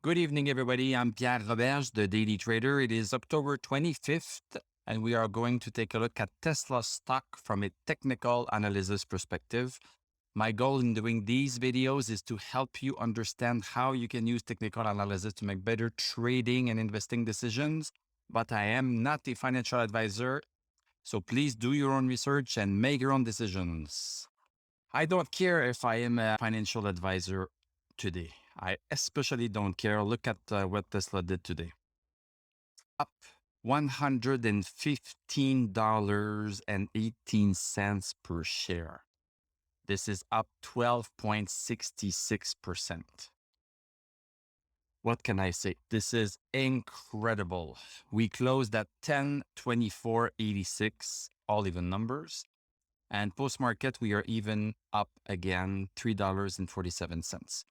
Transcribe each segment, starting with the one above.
Good evening, everybody. I'm Pierre Roberge, the Daily Trader. It is October 25th, and we are going to take a look at Tesla stock from a technical analysis perspective. My goal in doing these videos is to help you understand how you can use technical analysis to make better trading and investing decisions. But I am not a financial advisor, so please do your own research and make your own decisions. I don't care if I am a financial advisor today. I especially don't care. Look at what Tesla did today. Up $115.18 per share. This is up 12.66%. What can I say? This is incredible. We closed at 1024.86, all even numbers. And post-market, we are even up again, $3.47.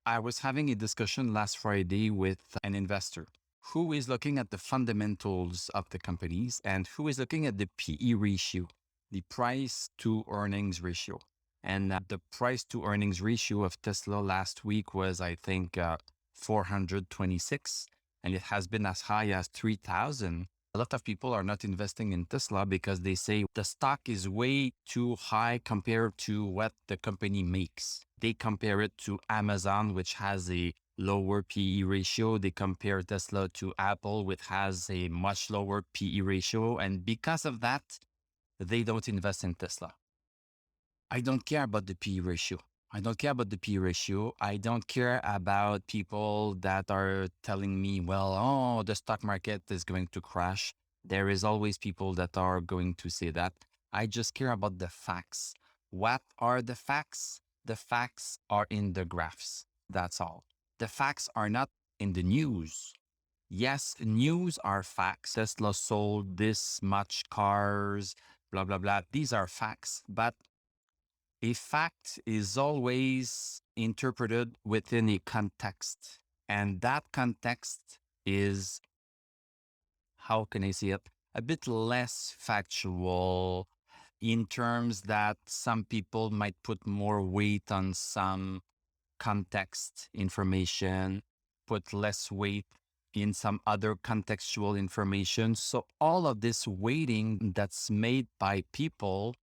I was having a discussion last Friday with an investor who is looking at the fundamentals of the companies and who is looking at the PE ratio, the price to earnings ratio. And the price to earnings ratio of Tesla last week was, I think, 426, and it has been as high as 3,000. A lot of people are not investing in Tesla because they say the stock is way too high compared to what the company makes. They compare it to Amazon, which has a lower PE ratio. They compare Tesla to Apple, which has a much lower PE ratio. And because of that, they don't invest in Tesla. I don't care about the PE ratio. I don't care about the PE ratio. I don't care about people that are telling me, well, oh, the stock market is going to crash. There is always people that are going to say that. I just care about the facts. What are the facts? The facts are in the graphs. That's all. The facts are not in the news. Yes, news are facts. Tesla sold this much cars, blah, blah, blah. These are facts. But a fact is always interpreted within a context. And that context is, how can I say it, a bit less factual in terms that some people might put more weight on some context information, put less weight in some other contextual information. So all of this weighting that's made by people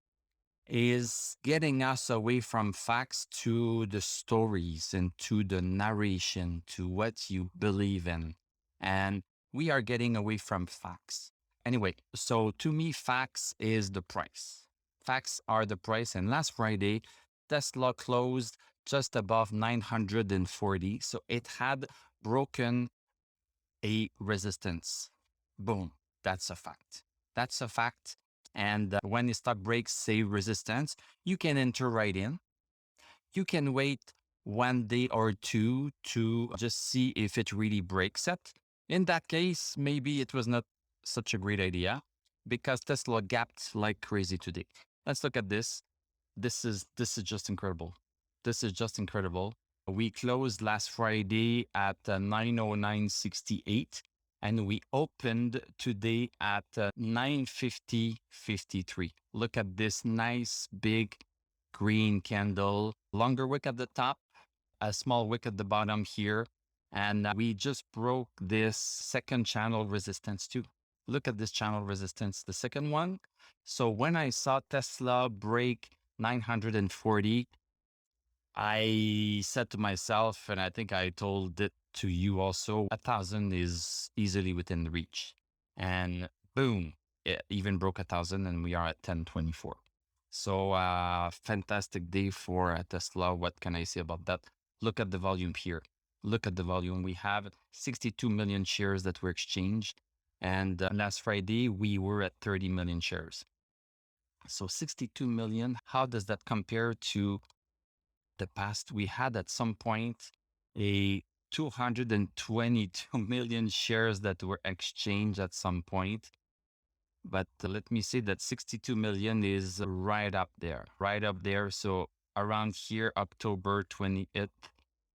is getting us away from facts to the stories and to the narration, to what you believe in. And we are getting away from facts. Anyway, so to me, facts is the price. Facts are the price. And last Friday, Tesla closed just above 940. So it had broken a resistance. Boom. That's a fact. That's a fact. And when the stock breaks, say, resistance, you can enter right in. You can wait 1 day or two to just see if it really breaks it. In that case, maybe it was not such a great idea because Tesla gapped like crazy today. Let's look at this. This is just incredible. This is just incredible. We closed last Friday at 909.68 and we opened today at 950.53. Look at this nice big green candle, longer wick at the top, a small wick at the bottom here. And we just broke this second channel resistance too. Look at this channel resistance, the second one. So when I saw Tesla break 940, I said to myself, and I think I told it to you also, 1,000 is easily within reach. And boom, it even broke 1,000 and we are at 1024. So fantastic day for Tesla. What can I say about that? Look at the volume here. Look at the volume. We have 62 million shares that were exchanged. And last Friday, we were at 30 million shares. So 62 million, how does that compare to the past? We had at some point a 222 million shares that were exchanged at some point. But let me say that 62 million is right up there, right up there. So around here, October 28th,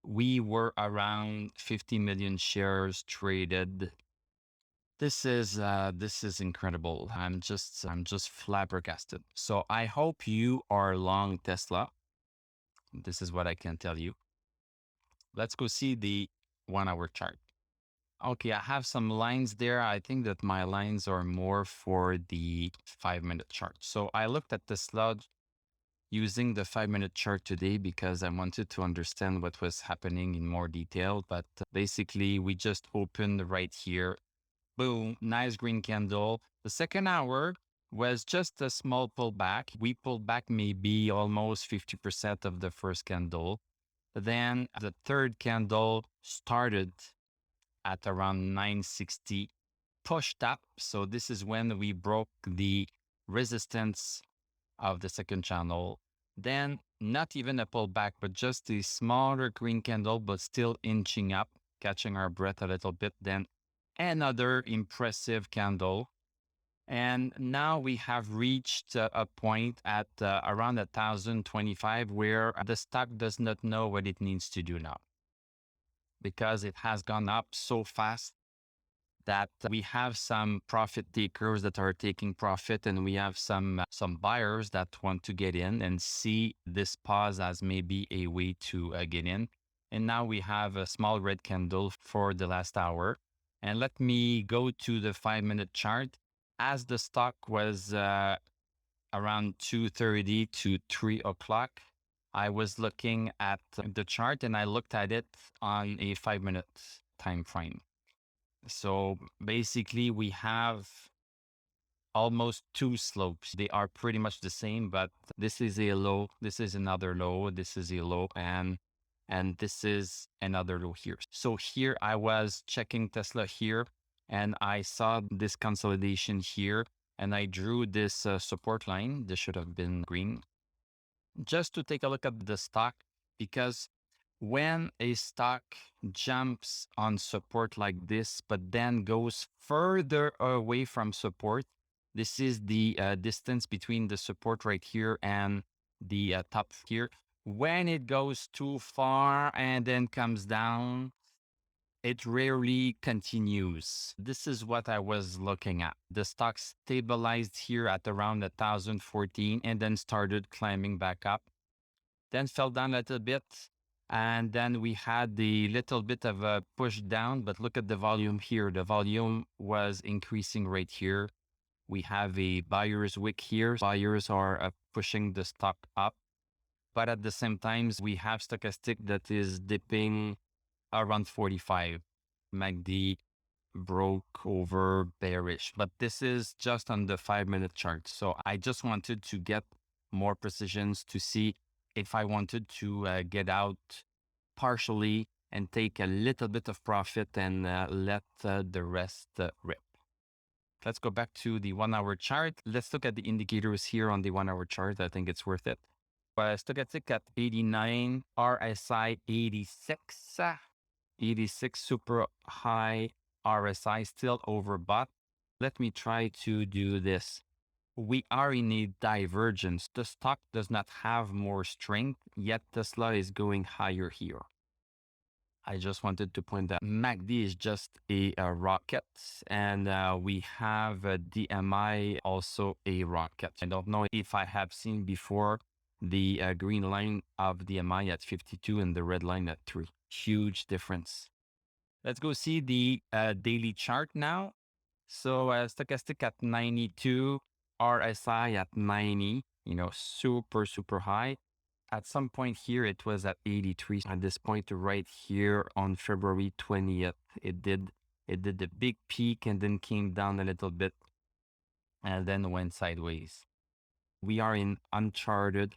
we were around 50 million shares traded. This is incredible. I'm just flabbergasted. So I hope you are long Tesla. This is what I can tell you. Let's go see the 1 hour chart. Okay, I have some lines there. I think that my lines are more for the 5-minute chart. So I looked at the slide using the 5-minute chart today because I wanted to understand what was happening in more detail. But basically, we just opened right here. Boom, nice green candle. The second hour was just a small pullback. We pulled back maybe almost 50% of the first candle. Then the third candle started at around 960, pushed up. So this is when we broke the resistance of the second channel. Then not even a pullback, but just a smaller green candle, but still inching up, catching our breath a little bit. Then another impressive candle. And now we have reached a point at around 1,025 where the stock does not know what it needs to do now because it has gone up so fast that we have some profit takers that are taking profit, and we have some buyers that want to get in and see this pause as maybe a way to get in. And now we have a small red candle for the last hour. And let me go to the 5-minute chart. As the stock was around 2:30 to 3 o'clock, I was looking at the chart and I looked at it on a 5-minute time frame. So basically, we have almost two slopes. They are pretty much the same, but this is a low, this is another low, this is a low, and this is another low here. So here I was checking Tesla here, and I saw this consolidation here, and I drew this support line. This should have been green, just to take a look at the stock, because when a stock jumps on support like this, but then goes further away from support, this is the distance between the support right here and the top here. When it goes too far and then comes down, it rarely continues. This is what I was looking at. The stock stabilized here at around 1,014 and then started climbing back up, then fell down a little bit. And then we had the little bit of a push down, but look at the volume here. The volume was increasing right here. We have a buyer's wick here. Buyers are pushing the stock up. But at the same time, we have stochastic that is dipping around 45. MACD broke over bearish, but this is just on the 5-minute chart. So I just wanted to get more precisions to see if I wanted to get out partially and take a little bit of profit and let the rest rip. Let's go back to the 1-hour chart. Let's look at the indicators here on the 1-hour chart. I think it's worth it. Stochastic at 89, RSI 86, 86 super high, RSI still overbought. Let me try to do this. We are in a divergence. The stock does not have more strength, yet Tesla is going higher here. I just wanted to point that MACD is just a rocket, and we have a DMI also a rocket. I don't know if I have seen before the green line of DMI at 52 and the red line at 3. Huge difference. Let's go see the daily chart now. So stochastic at 92, RSI at 90, super, super high. At some point here, it was at 83. At this point right here on February 20th, it did the big peak and then came down a little bit and then went sideways. We are in uncharted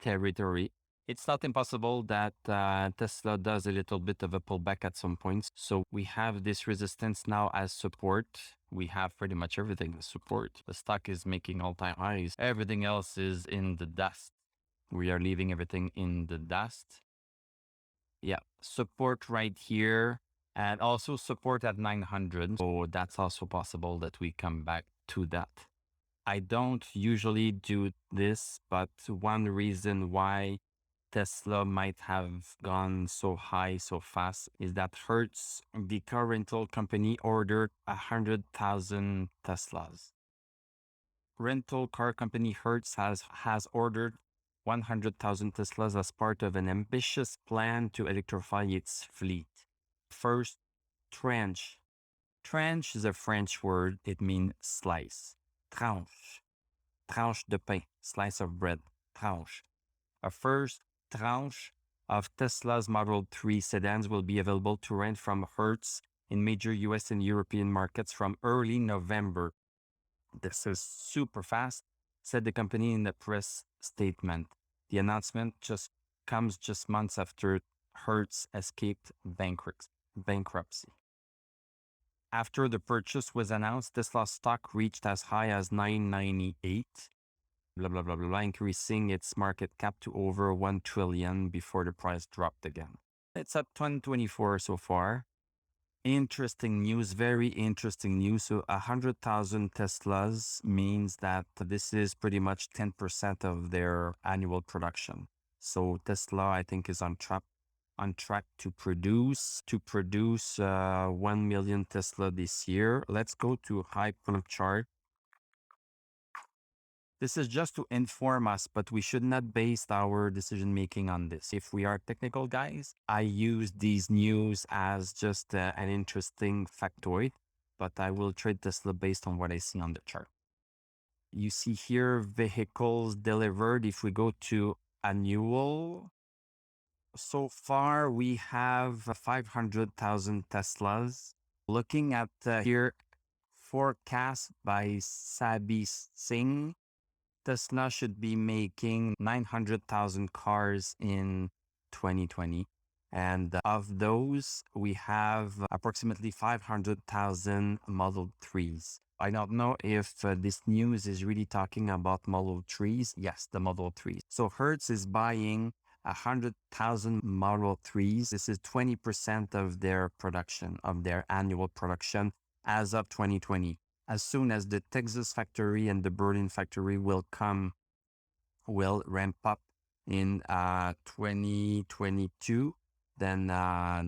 territory. It's not impossible that Tesla does a little bit of a pullback at some points. So we have this resistance now as support. We have pretty much everything as support. The stock is making all-time highs. Everything else is in the dust. We are leaving everything in the dust. Yeah, support right here and also support at 900. So that's also possible that we come back to that. I don't usually do this, but one reason why Tesla might have gone so high so fast is that Hertz, the car rental company, ordered 100,000 Teslas. Rental car company Hertz has ordered 100,000 Teslas as part of an ambitious plan to electrify its fleet. First, tranche. Tranche is a French word. It means slice. Tranche. Tranche de pain. Slice of bread. Tranche. A first tranche of Tesla's Model 3 sedans will be available to rent from Hertz in major US and European markets from early November. This is super fast, said the company in the press statement. The announcement comes just months after Hertz escaped bankruptcy. After the purchase was announced, Tesla's stock reached as high as $998, blah, blah, blah, blah, blah, increasing its market cap to over $1 trillion before the price dropped again. It's up 2024 so far. Interesting news, very interesting news. So 100,000 Teslas means that this is pretty much 10% of their annual production. So Tesla, I think, is on track to produce 1 million Tesla this year. Let's go to Hyperloop chart. This is just to inform us, but we should not base our decision making on this. If we are technical guys, I use these news as just an interesting factoid, but I will trade Tesla based on what I see on the chart. You see here vehicles delivered. If we go to annual, so far we have 500,000 Teslas. Looking at here, forecast by Sabi Singh, Tesla should be making 900,000 cars in 2020. And of those, we have approximately 500,000 Model 3s. I don't know if this news is really talking about Model 3s. Yes, the Model 3s. So Hertz is buying 100,000 Model 3s. This is 20% of their production, of their annual production as of 2020. As soon as the Texas factory and the Berlin factory will ramp up in 2022, then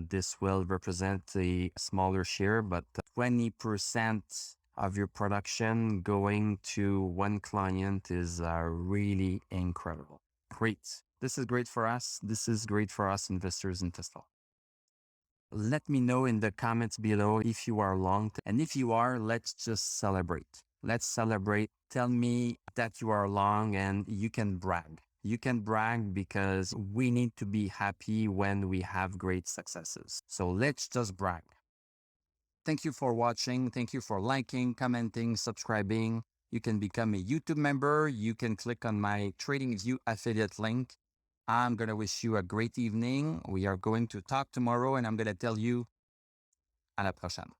this will represent a smaller share, but 20% of your production going to one client is really incredible. Great. This is great for us. This is great for us investors in Tesla. Let me know in the comments below if you are long. And if you are, let's just celebrate. Let's celebrate. Tell me that you are long and you can brag. You can brag because we need to be happy when we have great successes. So let's just brag. Thank you for watching. Thank you for liking, commenting, subscribing. You can become a YouTube member. You can click on my TradingView affiliate link. I'm going to wish you a great evening. We are going to talk tomorrow and I'm going to tell you à la prochaine.